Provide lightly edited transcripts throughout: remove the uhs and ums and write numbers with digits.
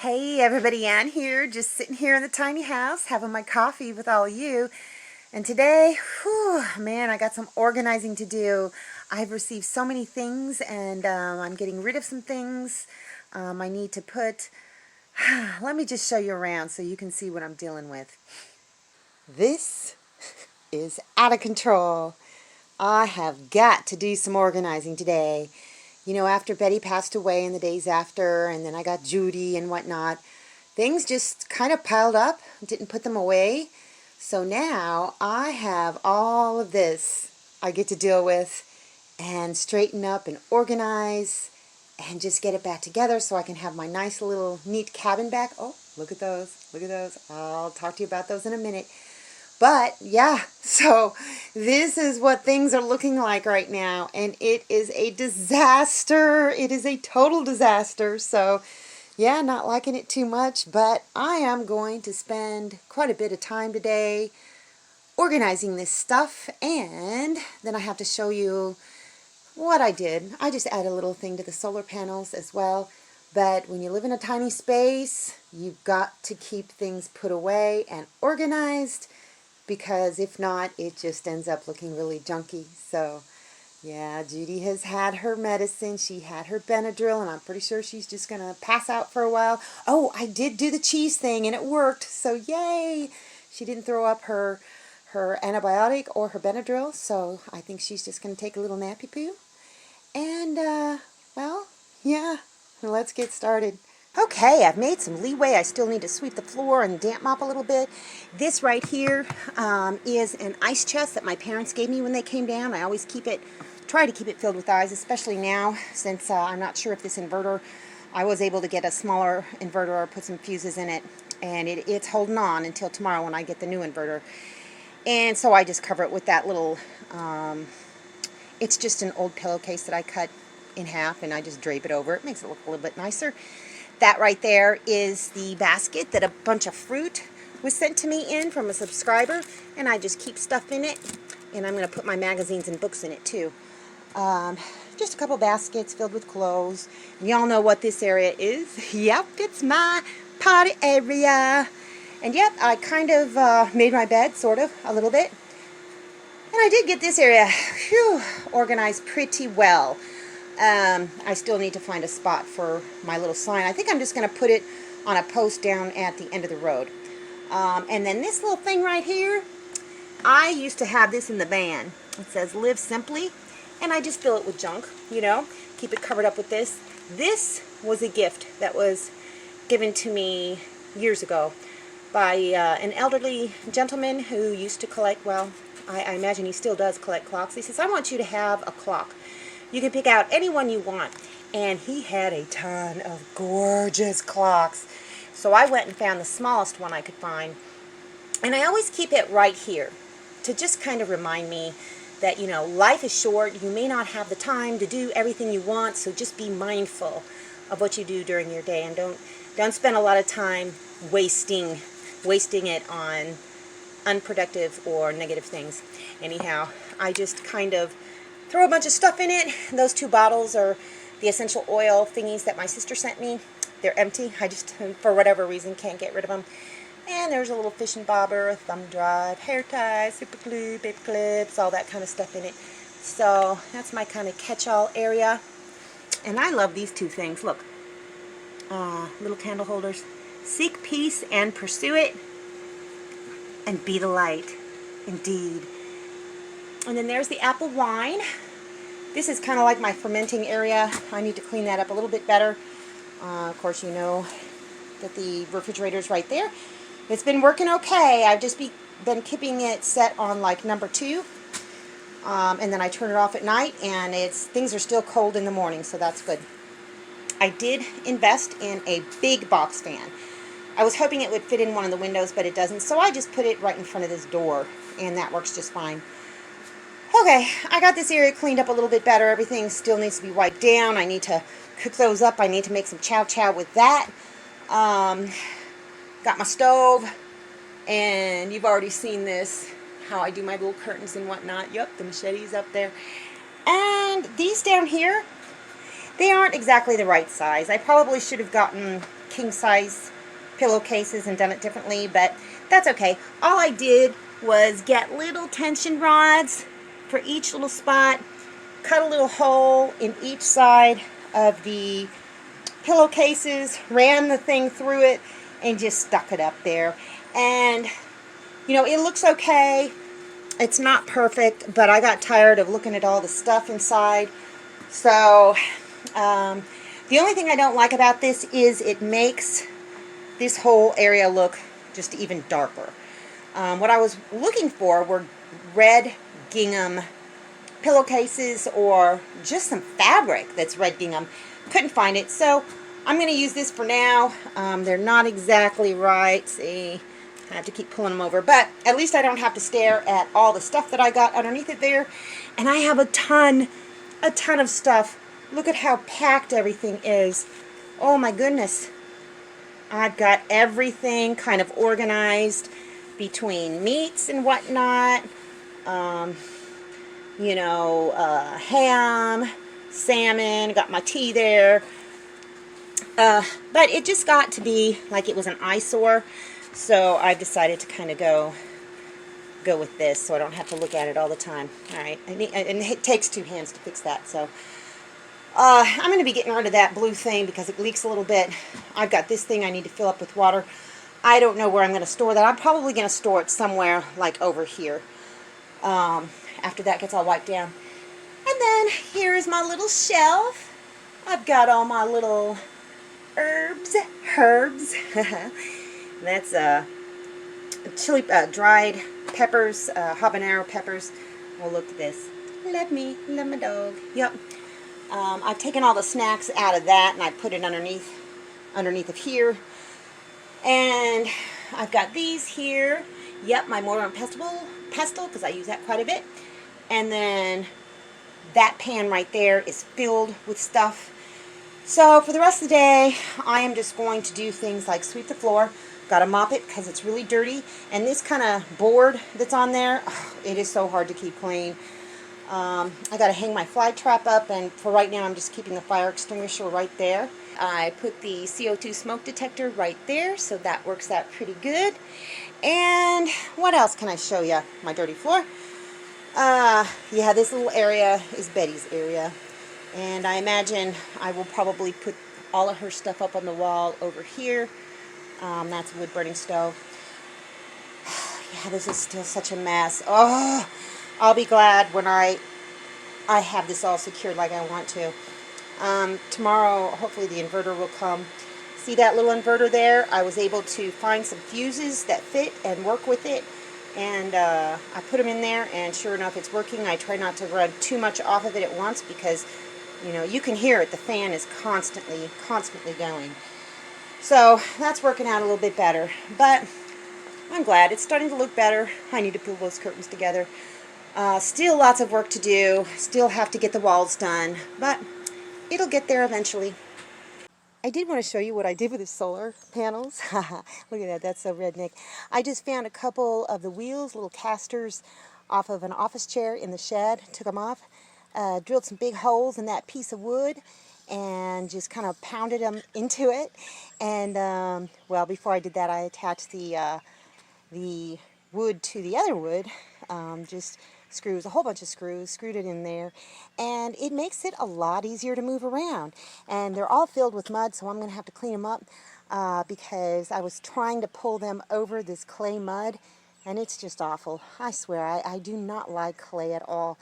Hey everybody, Ann here, just sitting here in the tiny house having my coffee with all of you. And today, whew, man, I got some organizing to do. I've received so many things and I'm getting rid of some things. I need to put, let me just show you around so you can see what I'm dealing with. This is out of control. I have got to do some organizing today. You know, after Betty passed away and the days after, and then I got Judy and whatnot, things just kind of piled up, didn't put them away. So now I have all of this I get to deal with and straighten up and organize and just get it back together so I can have my nice little neat cabin back. Oh, look at those. Look at those. I'll talk to you about those in a minute. But yeah, so this is what things are looking like right now, and it is a disaster. It is a total disaster. So yeah, not liking it too much, but I am going to spend quite a bit of time today organizing this stuff, and then I have to show you what I did. I just added a little thing to the solar panels as well. But when you live in a tiny space, you've got to keep things put away and organized, because if not, it just ends up looking really junky. So yeah, Judy has had her medicine. She had her Benadryl, and I'm pretty sure she's just going to pass out for a while. Oh, I did do the cheese thing, and it worked. So yay! She didn't throw up her antibiotic or her Benadryl, so I think she's just going to take a little nappy poo. And, well, yeah, let's get started. Okay, I've made some leeway. I still need to sweep the floor and damp mop a little bit. This right here is an ice chest that my parents gave me when they came down. I always try to keep it filled with ice, especially now since I'm not sure if this inverter, I was able to get a smaller inverter or put some fuses in it, and it's holding on until tomorrow when I get the new inverter. And so I just cover it with that little, it's just an old pillowcase that I cut in half, and I just drape it over. It makes it look a little bit nicer. That right there is the basket that a bunch of fruit was sent to me in from a subscriber, and I just keep stuff in it, and I'm going to put my magazines and books in it too. Just a couple baskets filled with clothes. And y'all know what this area is. Yep, it's my party area. And yep, I kind of made my bed, sort of, a little bit. And I did get this area organized pretty well. I still need to find a spot for my little sign. I think I'm just going to put it on a post down at the end of the road. And then this little thing right here, I used to have this in the van. It says live simply, and I just fill it with junk, you know, keep it covered up with this. This was a gift that was given to me years ago by an elderly gentleman who used to collect, well, I imagine he still does collect clocks. He says, I want you to have a clock. You can pick out any one you want. And he had a ton of gorgeous clocks. So I went and found the smallest one I could find. And I always keep it right here to just kind of remind me that, you know, life is short. You may not have the time to do everything you want, so just be mindful of what you do during your day, and don't spend a lot of time wasting it on unproductive or negative things. Anyhow, I just kind of throw a bunch of stuff in it. Those 2 bottles are the essential oil thingies that my sister sent me. They're empty. I just, for whatever reason, can't get rid of them. And there's a little fishing bobber, a thumb drive, hair ties, super glue, paper clips, all that kind of stuff in it. So that's my kind of catch-all area. And I love these 2 things. Look, little candle holders. Seek peace and pursue it, and be the light. Indeed. And then there's the apple wine. This is kind of like my fermenting area. I need to clean that up a little bit better. Of course, you know that the refrigerator's right there. It's been working okay. I've just been keeping it set on like number 2. And then I turn it off at night, and things are still cold in the morning, so that's good. I did invest in a big box fan. I was hoping it would fit in one of the windows, but it doesn't, so I just put it right in front of this door, and that works just fine. Okay, I got this area cleaned up a little bit better. Everything still needs to be wiped down. I need to cook those up. I need to make some chow with that. Got my stove, and you've already seen this, how I do my little curtains and whatnot. Yep, the machete's up there. And these down here, they aren't exactly the right size. I probably should have gotten king-size pillowcases and done it differently, but that's okay. All I did was get little tension rods for each little spot, cut a little hole in each side of the pillowcases, ran the thing through it, and just stuck it up there. And, you know, it looks okay. It's not perfect, but I got tired of looking at all the stuff inside. So, the only thing I don't like about this is it makes this whole area look just even darker. What I was looking for were red gingham pillowcases or just some fabric that's red gingham. Couldn't find it, so I'm going to use this for now. They're not exactly right. See, I have to keep pulling them over, but at least I don't have to stare at all the stuff that I got underneath it there. And I have a ton of stuff. Look at how packed everything is. Oh my goodness. I've got everything kind of organized between meats and whatnot. You know, ham, salmon, got my tea there. But it just got to be like it was an eyesore. So I decided to kind of go with this so I don't have to look at it all the time. Alright, and it takes two hands to fix that. So I'm going to be getting rid of that blue thing because it leaks a little bit. I've got this thing I need to fill up with water. I don't know where I'm going to store that. I'm probably going to store it somewhere like over here after that gets all wiped down. And then here's my little shelf. I've got all my little herbs. That's chili, dried peppers, habanero peppers. Oh, look at this. Love me, love my dog. Yep. I've taken all the snacks out of that and I put it underneath of here. And I've got these here. Yep, my mortar and pestle, because I use that quite a bit. And then that pan right there is filled with stuff. So for the rest of the day, I am just going to do things like sweep the floor. Got to mop it because it's really dirty. And this kind of board that's on there, it is so hard to keep clean. I got to hang my fly trap up, and for right now I'm just keeping the fire extinguisher right there. I put the CO2 smoke detector right there, so that works out pretty good. And what else can I show you? My dirty floor. Yeah, this little area is Betty's area. And I imagine I will probably put all of her stuff up on the wall over here. That's a wood burning stove. Yeah, this is still such a mess. Oh, I'll be glad when I have this all secured like I want to. Tomorrow, hopefully the inverter will come. See that little inverter there? I was able to find some fuses that fit and work with it. And I put them in there, and sure enough, it's working. I try not to run too much off of it at once because, you know, you can hear it. The fan is constantly going. So that's working out a little bit better. But I'm glad. It's starting to look better. I need to pull those curtains together. Still lots of work to do. Still have to get the walls done. But it'll get there eventually. I did want to show you what I did with the solar panels. Look at that. That's so redneck. I just found a couple of the wheels, little casters, off of an office chair in the shed. Took them off. Drilled some big holes in that piece of wood and just kind of pounded them into it. And, well, before I did that, I attached the wood to the other wood. Just screws, a whole bunch of screws, screwed it in there, and it makes it a lot easier to move around. And they're all filled with mud, so I'm going to have to clean them up because I was trying to pull them over this clay mud, and it's just awful. I swear, I do not like clay at all.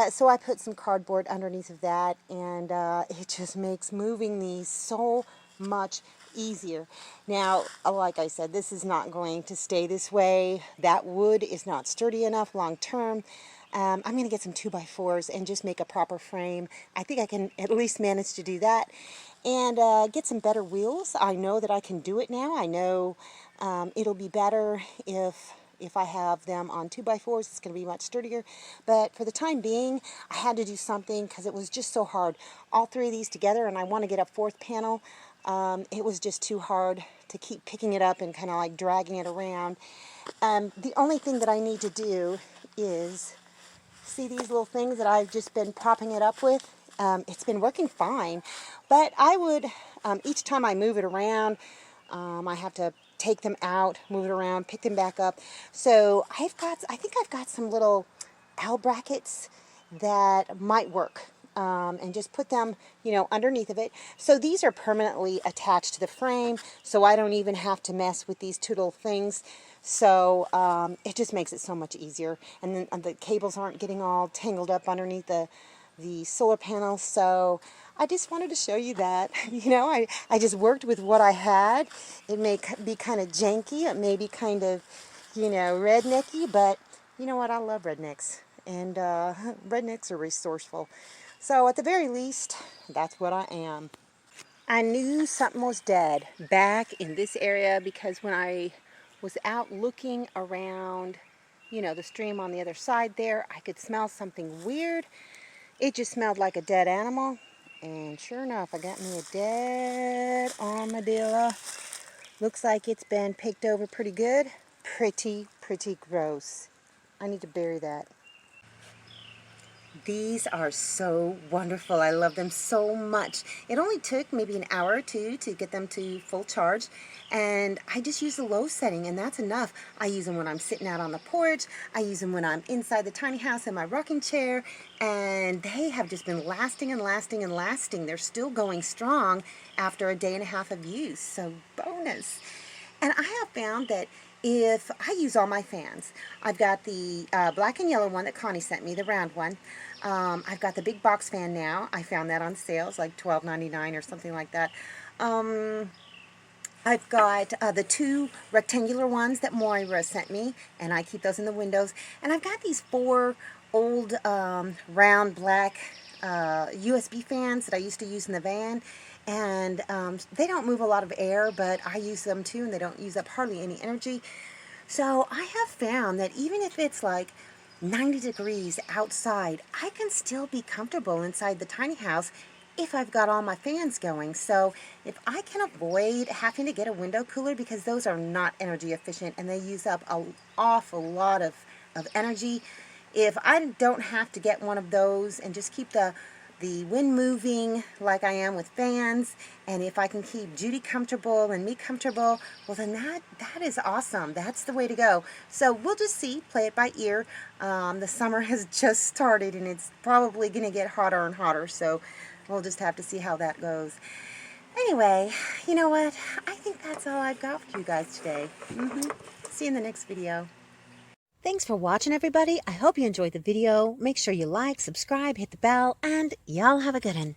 So I put some cardboard underneath of that, and it just makes moving these so much easier. Now, like I said, this is not going to stay this way. That wood is not sturdy enough long term. I'm going to get some 2x4s and just make a proper frame. I think I can at least manage to do that. And get some better wheels. I know that I can do it now. I know it'll be better if I have them on 2x4s. It's going to be much sturdier. But for the time being, I had to do something because it was just so hard. All three of these together, and I want to get a fourth panel. It was just too hard to keep picking it up and kind of like dragging it around. The only thing that I need to do is see these little things that I've just been propping it up with, it's been working fine. But I would, each time I move it around, I have to take them out, move it around, pick them back up. So I think I've got some little L brackets that might work. And just put them, underneath of it. So these are permanently attached to the frame, so I don't even have to mess with these two little things. So it just makes it so much easier. And then the cables aren't getting all tangled up underneath the solar panels. So I just wanted to show you that. I just worked with what I had. It may be kind of janky. It may be kind of, rednecky, but you know what? I love rednecks. And rednecks are resourceful. So at the very least, that's what I am. I knew something was dead back in this area because when I was out looking around, the stream on the other side there, I could smell something weird. It just smelled like a dead animal. And sure enough, I got me a dead armadillo. Looks like it's been picked over pretty good. Pretty gross. I need to bury that. These are so wonderful. I love them so much. It only took maybe an hour or two to get them to full charge, and I just use the low setting, and that's enough. I use them when I'm sitting out on the porch. I use them when I'm inside the tiny house in my rocking chair, and they have just been lasting and lasting and lasting. They're still going strong after a day and a half of use, so bonus. And I have found that if I use all my fans, I've got the black and yellow one that Connie sent me, the round one. I've got the big box fan now. I found that on sales, like $12.99 or something like that. I've got the two rectangular ones that Moira sent me, and I keep those in the windows. And I've got these 4 old round black USB fans that I used to use in the van. And they don't move a lot of air, but I use them too, and they don't use up hardly any energy. So I have found that even if it's like 90 degrees outside, I can still be comfortable inside the tiny house if I've got all my fans going. So if I can avoid having to get a window cooler, because those are not energy efficient and they use up an awful lot of energy, if I don't have to get one of those and just keep the wind moving like I am with fans, and if I can keep Judy comfortable and me comfortable, well then that is awesome. That's the way to go. So we'll just see, play it by ear. The summer has just started and it's probably going to get hotter and hotter, so we'll just have to see how that goes. Anyway, you know what? I think that's all I've got for you guys today. See you in the next video. Thanks for watching, everybody. I hope you enjoyed the video. Make sure you like, subscribe, hit the bell, and y'all have a good one.